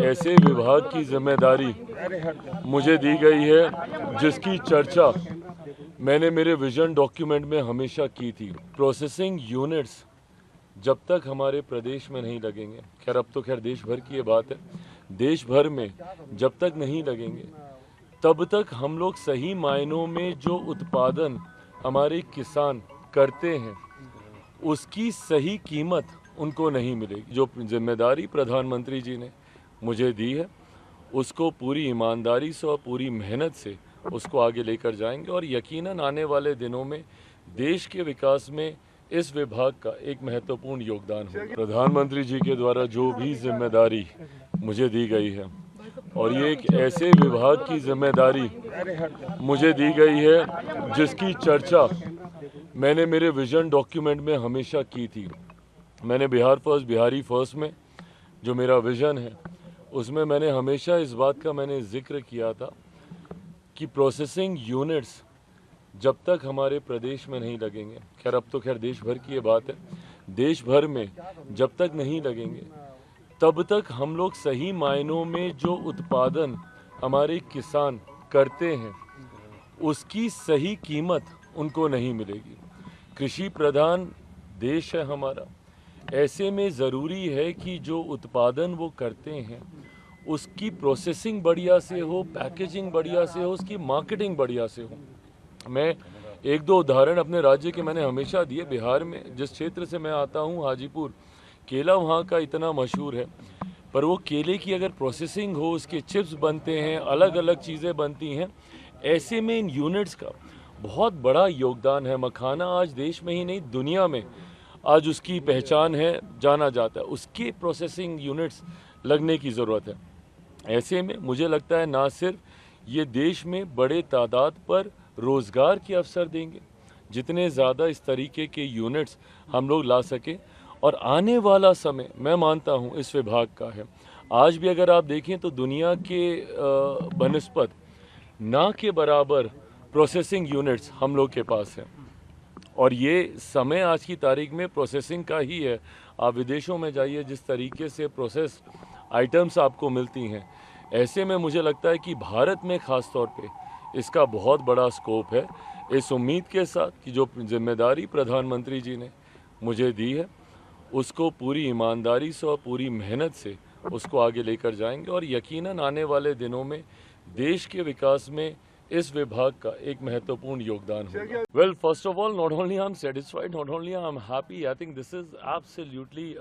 ऐसे विभाग की जिम्मेदारी मुझे दी गई है जिसकी चर्चा मैंने मेरे विजन डॉक्यूमेंट में हमेशा की थी। प्रोसेसिंग यूनिट्स जब तक हमारे प्रदेश में नहीं लगेंगे, खैर अब तो खैर देश भर की ये बात है, देश भर में जब तक नहीं लगेंगे तब तक हम लोग सही मायनों में जो उत्पादन हमारे किसान करते हैं उसकी सही कीमत उनको नहीं मिलेगी। जो जिम्मेदारी प्रधानमंत्री जी ने मुझे दी है उसको पूरी ईमानदारी से और पूरी मेहनत से उसको आगे लेकर जाएंगे और यकीनन आने वाले दिनों में देश के विकास में इस विभाग का एक महत्वपूर्ण योगदान होगा। प्रधानमंत्री जी के द्वारा जो भी जिम्मेदारी मुझे दी गई है और ये एक ऐसे विभाग की जिम्मेदारी मुझे दी गई है जिसकी चर्चा मैंने मेरे विजन डॉक्यूमेंट में हमेशा की थी। मैंने बिहार फर्स्ट, बिहारी फर्स्ट में जो मेरा विजन है उसमें मैंने हमेशा इस बात का मैंने जिक्र किया था कि प्रोसेसिंग यूनिट्स जब तक हमारे प्रदेश में नहीं लगेंगे, खैर अब तो खैर देश भर की ये बात है, देश भर में जब तक नहीं लगेंगे तब तक हम लोग सही मायनों में जो उत्पादन हमारे किसान करते हैं उसकी सही कीमत उनको नहीं मिलेगी। कृषि प्रधान देश है हमारा, ऐसे में ज़रूरी है कि जो उत्पादन वो करते हैं उसकी प्रोसेसिंग बढ़िया से हो, पैकेजिंग बढ़िया से हो, उसकी मार्केटिंग बढ़िया से हो। मैं एक दो उदाहरण अपने राज्य के मैंने हमेशा दिए। बिहार में जिस क्षेत्र से मैं आता हूँ, हाजीपुर, केला वहाँ का इतना मशहूर है, पर वो केले की अगर प्रोसेसिंग हो, उसके चिप्स बनते हैं, अलग अलग चीज़ें बनती हैं, ऐसे में इन यूनिट्स का बहुत बड़ा योगदान है। मखाना आज देश में ही नहीं दुनिया में आज उसकी पहचान है, जाना जाता है। उसके प्रोसेसिंग यूनिट्स लगने की ज़रूरत है। ऐसे में मुझे लगता है ना सिर्फ ये देश में बड़े तादाद पर रोज़गार के अवसर देंगे, जितने ज़्यादा इस तरीके के यूनिट्स हम लोग ला सकें, और आने वाला समय मैं मानता हूँ इस विभाग का है। आज भी अगर आप देखें तो दुनिया के बनस्पत ना के बराबर प्रोसेसिंग यूनिट्स हम लोग के पास हैं, और ये समय आज की तारीख में प्रोसेसिंग का ही है। आप विदेशों में जाइए, जिस तरीके से प्रोसेस आइटम्स आपको मिलती हैं, ऐसे में मुझे लगता है कि भारत में ख़ास तौर पे इसका बहुत बड़ा स्कोप है। इस उम्मीद के साथ कि जो जिम्मेदारी प्रधानमंत्री जी ने मुझे दी है उसको पूरी ईमानदारी से और पूरी मेहनत से उसको आगे लेकर जाएंगे, और यकीनन आने वाले दिनों में देश के विकास में इस विभाग का एक महत्वपूर्ण योगदान होगा। Well, first of all, not only I'm satisfied, not only I'm happy, I think this is absolutely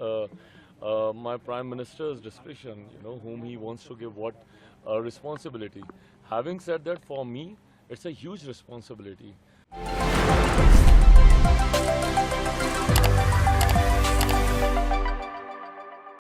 my Prime Minister's discretion, whom he wants to give what responsibility. Having said that, for me, it's a huge responsibility.